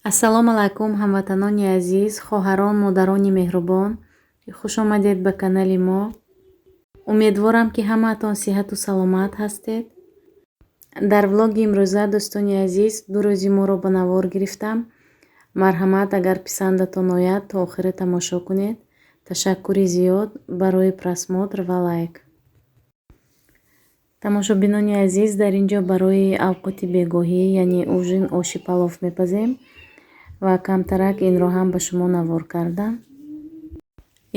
Ассалому алайкум, ҳамватанони азиз, хоҳарон, модарони меҳрубон. Хуш омадед ба канали мо. Умедворам ки ҳамаатон сиҳату саломат ҳастед. Дар влоги имрӯза, дӯстони азиз, ду рӯзи моро ба навор гирифтам. Марҳамат, агар писандатон ояд, то охира тамошо кунед. Ташаккури зиёд барои просмотр ва лайк. тамошобинони азиз, дар ин ҷо барои авқоти бегоҳӣ, яъне ужин оши палов мепазем ва камтарак инро ҳам ба шумо навор кардам.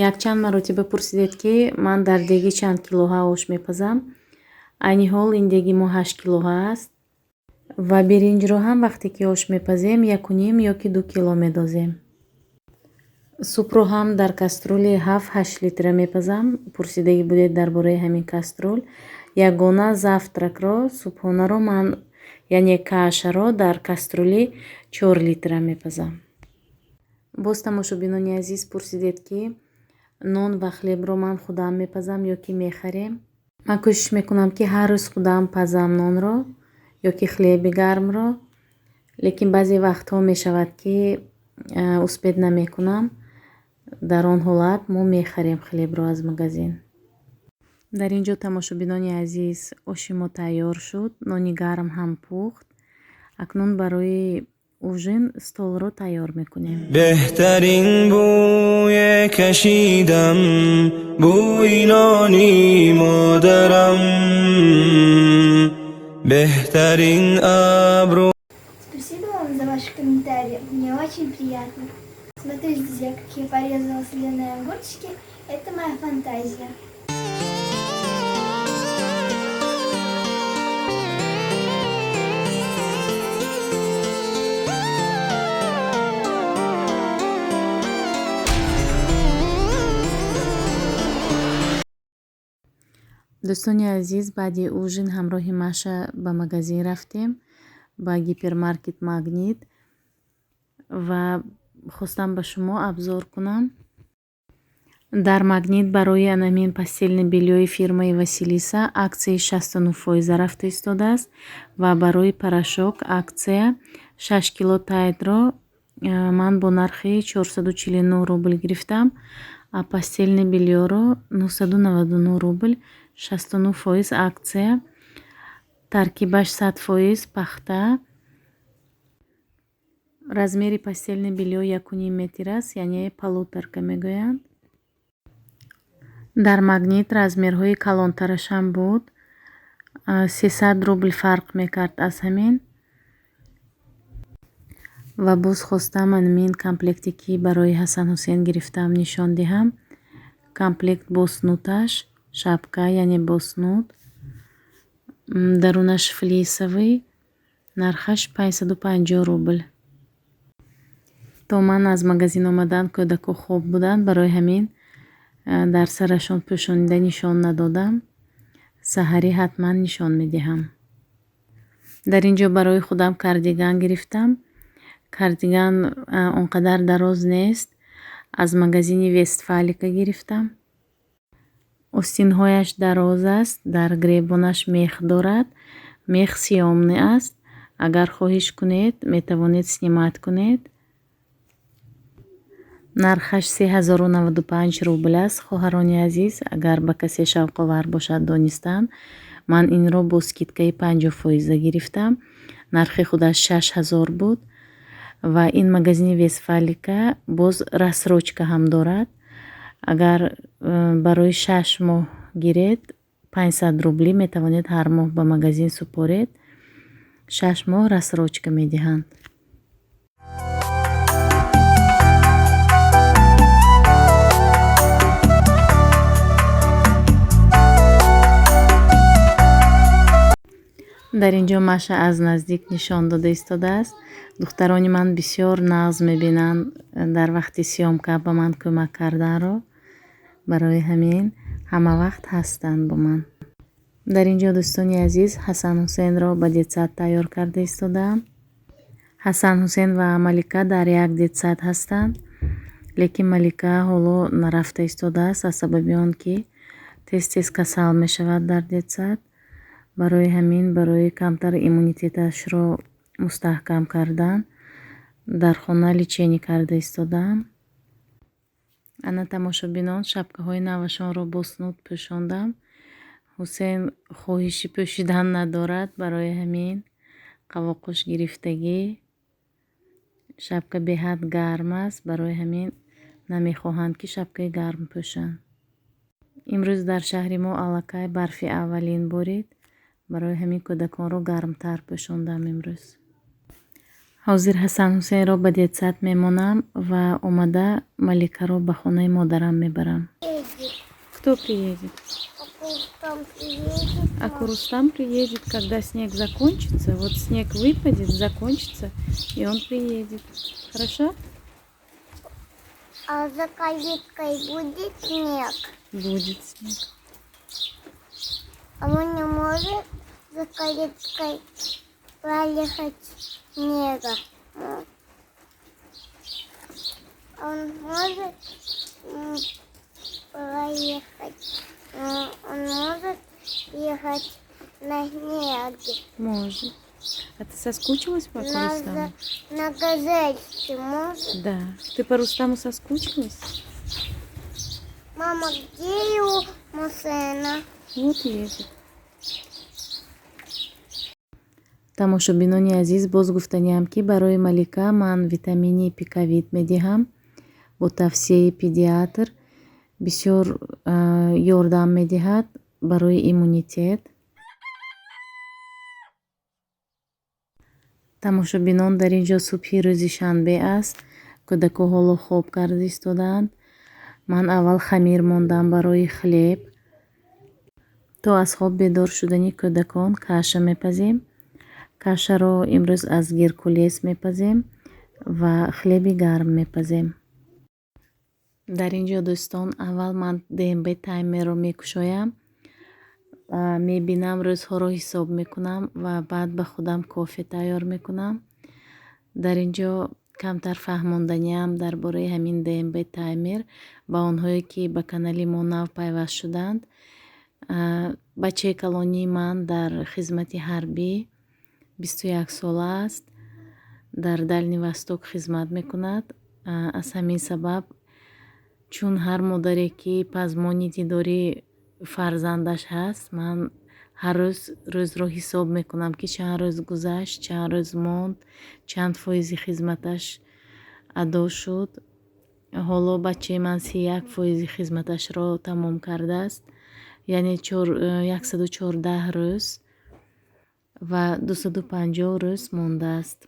Якчанд маротиба пурсидед ки ман дар деги чанд килоҳа ош мепазам. Айни ҳол ин деги мо 8 килоҳа аст ва биринҷро ҳам вақте ки ош мепазем 1.5 ёки 2 кило медозем. Супро ҳам дар каструли 7-8 литра мепазам. Пурсидагӣ будед дар бораи ҳамин каструл. Ягона завтракро, субҳонаро ман яъне кашаро дар каструли 4 литра мепазам. Боз тамошобинони азиз пурсидед ки нон ва хлебро ман худам мепазам ёки мехарем. Ман кӯшиш мекунам ки ҳар рӯз худам пазам нонро ёки хлеби гармро. Лекин баъзе вақтҳо мешавад ки успед намекунам. Дар он ҳолат мо мехарем хлебро аз магазин. дар ин ҷо тамошобинони азиз, оши мо тайёр шуд. Нони гарм ҳам пухт. акнун барои ужин столро тайёр мекунем. بهترین بوی کشیدم بوی نانی مادرم بهترین ابرو. Спасибо вам за ваши комментарии, мне очень приятно. Смотрите, друзья, как я порезала соленые огурчики, это моя фантазия. дӯстони азиз, баъди ужин ҳамроҳи Маша ба магазин рафтем, ба гипермаркет Магнит ва хостам ба шумо абзор кунам. дар Магнит барои анамин пастельни бельёи фирмаи Василиса аксияи 69% рафта истодааст ва барои порошок аксия 6 кило тайдро ман бо нархи 449 рубл гирифтам, а пастельни бельёро 999 рубл, 69% аксия, таркибаш 100% пахта. размери пастельни бельё 1.5 метр аст, яъне полуторка мегӯянд. дар Магнит размерҳои калонтарашам буд. 300 рубл фарқ мекард аз ҳамин. ва боз хостам анмин комплекте ки барои Ҳасан Ҳусейн гирифтам нишон диҳам. Комплект бо снуташ, шапка яъне бо снут, дарунаш флисовый, нархаш 550 рубл. то ман аз магазин омадан кӯдако хоб буданд, барои ҳамин дар сарашон пӯшонида нишон надодам. саҳарӣ ҳатман нишон медиҳам. дар ин ҷо барои худам кардиган гирифтам. кардиган он қадар дароз нест. аз магазини Вестфалика гирифтам. остинҳояш дароз аст, дар гребонаш мех дорад. мех сиёмӣ аст. агар хоҳиш кунед метавонед снимат кунед. нархаш 3095 рубл аст. хоҳарони азиз, агар ба касе шавқовар бошад донистан, ман инро бо скидкаи 50% гирифтам. нархи худаш 6000 буд ва ин магазини Вестфалика боз рассрочка ҳам дорад. агар барои 6 моҳ гиред 500 рублӣ метавонед ҳар моҳ ба магазин супоред. 6 моҳ рассрочка медиҳанд. дар ин ҷо Маша аз наздик нишон дода истодааст. духтарони ман бисёр нағз мебинанд дар вақти сёмка ба ман кӯмак карданро. барои ҳамин ҳама вақт ҳастанд бо ман. дар ин ҷо дӯстони азиз, Ҳасан Ҳусейнро ба детсад тайёр карда истодаам. Ҳасан Ҳусейн ва Малика дар як детсад ҳастанд, лекин Малика ҳоло нарафта истодааст аз сабаби он ки тез тез касал мешавад дар детсад. барои ҳамин барои камтар иммунитеташро мустаҳкам кардан дар хона личени карда истодам. ана тамошобинон шапкаҳои навашонро бо снуд пӯшондам. ҳусейн хоҳиши пӯшидан надорад, барои ҳамин қавоқуш гирифтагӣ. шапка беҳад гарм аст, барои ҳамин намехоҳанд ки шапкаи гарм пӯшанд. имрӯз дар шаҳри мо аллакай барфи аввалин борид, барои ҳамин кӯдаконро гармтар пӯшондам имрӯз. ҳозир Ҳасан Ҳусейнро ба детсад мемонам ва омада Маликаро ба хонаи модарам мебарам. Кто приедет? А Рустам приедет, когда снег закончится. Вот снег выпадет, закончится, и он приедет. Хорошо? А за калиткой будет снег? Будет снег. А он не может за калиткой проехать снега? Он может проехать? Он может ехать на снеге? Может. А ты соскучилась по Рустаму? На газельке может? Да. Ты по Рустаму соскучилась? Мама, где его машина? Вот едет. тамошобинони азиз, боз гуфтаниам ки барои Малика ман витамини пикавит медиҳам бо тавсияи педиатр. бисёр ёрдам медиҳад барои иммунитет. тамошобинон дар ин ҷо субҳи рӯзи шанбе аст. кӯдакҳо ҳоло хоб карда истоданд. ман аввал хамир мондам барои хлеб. то аз хоб бедор шудани кӯдакон каша мепазем. кашаро имрӯз аз геркулес мепазем ва хлеби гарм мепазем. дар ин ҷо дӯстон, аввал ман ДМБ таймерро мекушоям, мебинам, рӯзҳоро ҳисоб мекунам ва баъд ба худам кофе тайёр мекунам. дар ин ҷо камтар фаҳмонданиам дар бораи ҳамин ДМБ таймер ба онҳое ки ба канали мо нав пайваст шуданд. бачаи калонии ман дар хизмати ҳарбӣ 21 сола аст. дар Дальний Восток хизмат мекунад. аз ҳамин сабаб, чун ҳар модаре ки пазмони дидори фарзандаш ҳаст, ман ҳар рӯз рӯзро ҳисоб мекунам ки чанд рӯз гузашт, чанд рӯз монд, чанд фоизи хизматаш адо шуд. ҳоло бачаи ман 31% хизматашро тамом кардааст, яъне 114 рӯз ва 250 рӯз мондааст.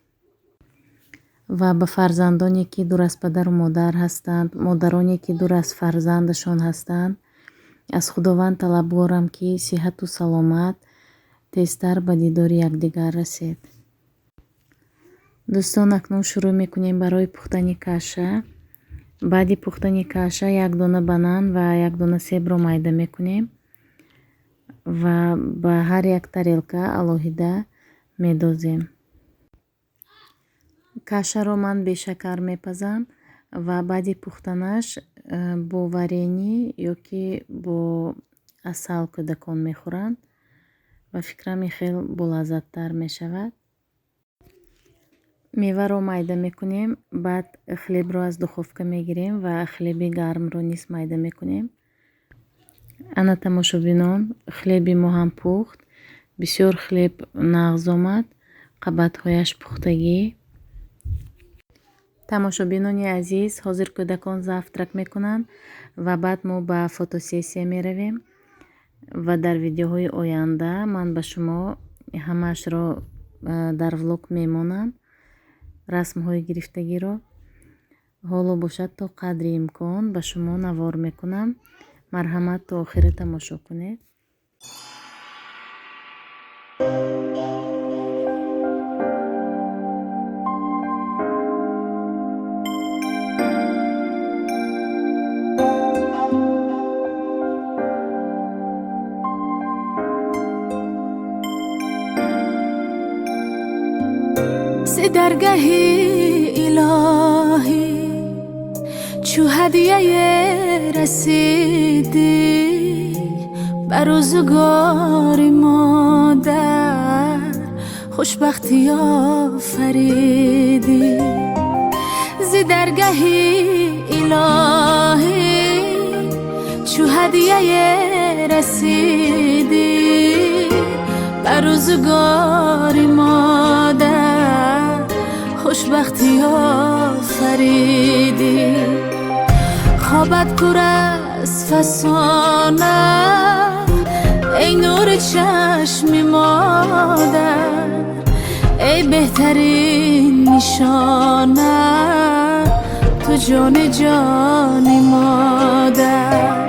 ва ба фарзандоне ки дур аз падару модар ҳастанд, модароне ки дур аз фарзандашон ҳастанд, аз худованд талабгорам ки сиҳату саломат тезтар ба дидори якдигар расед. дӯстон, акнун шурӯъ мекунем барои пухтани каша. баъди пухтани каша 1 дона банан ва 1 дона себро майда мекунем ва ба ҳар як тарелка алоҳида медозем. кашаро ман бешакар мепазам ва баъди пухтанаш бо варенӣ ё ки бо асал кӯдакон мехӯранд ва фикрам ин хел болаззаттар мешавад. меваро майда мекунем, баъд хлебро аз духовка мегирем ва хлеби гармро низ майда мекунем. ана тамошобинон, хлеби мо ҳам пухт. бисёр хлеб нағз омад, қабатҳояш пухтагӣ. тамошобинони азиз, ҳозир кӯдакон завтрак мекунанд ва баъд мо ба фотосессия меравем ва дар видеоҳои оянда ман ба шумо ҳамаашро дар влог мемонам, расмҳои гирифтагиро. ҳоло бошад то қадри имкон ба шумо навор мекунам. марҳамат, то охира тамошо кунед. درگاهی الهی چو هدیه رسیدی بر روزگار مادر خوشبختی آفریدی. درگاهی الهی چو هدیه رسیدی بر روزگاری مادر خوشبختی آفریدی خوابت پر از فسانه ای نور چشم مادر ای بهترین نشانه تو جان جانی مادر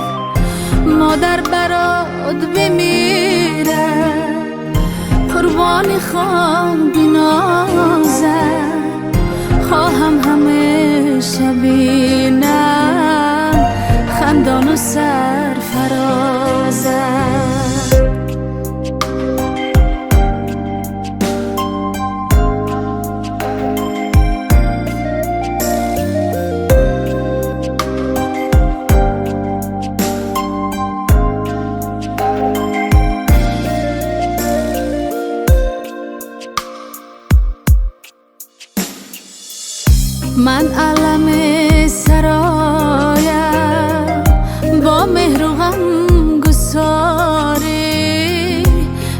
مادر برات بمیره قربانی خان بنازه خواهم همیشه بینم خندان و سرفرازه من علم سرایم با مهر و غم گساری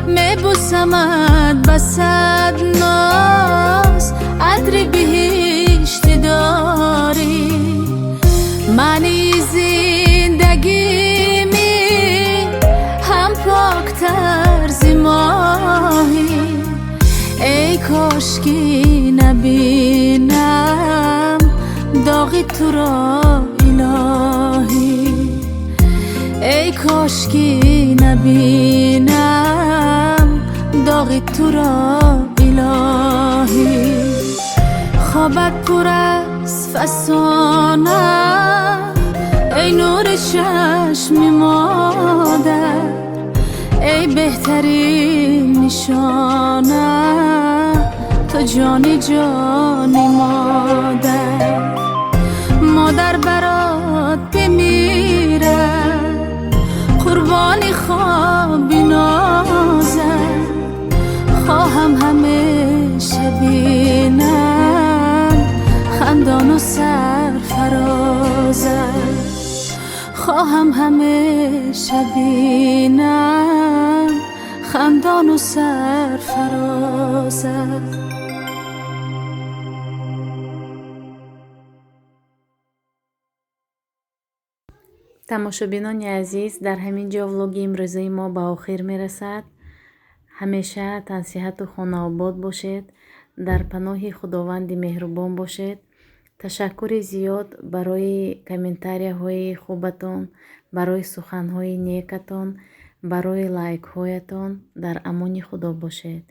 میبوسمت بسد ناز عطر بهشت داری منی زندگی می هم پاکتر ز ماهی ای کاشکی نبینم داغی تو را الهی ای کاشکی نبینم داغی تو را الهی خوابت پر از فسانه ای نور چشم مادر ای بهترین نشانه تو جانی جانی مادر مادر برات بمیره قربانی خواب بنازه خواهم همیشه بینم خندان و سرفرازه خواهم همیشه بینم خندان و سرفرازه тамошобинони азиз дар ҳамин ҷо влоги имрӯзаи мо ба охир мерасад. ҳамеша тансиҳату хонаобод бошед, дар паноҳи худованди меҳрубон бошед. ташаккури зиёд барои комментарияҳои хубатон, барои суханҳои некатон, барои лайкҳоятон. дар амони худо бошед.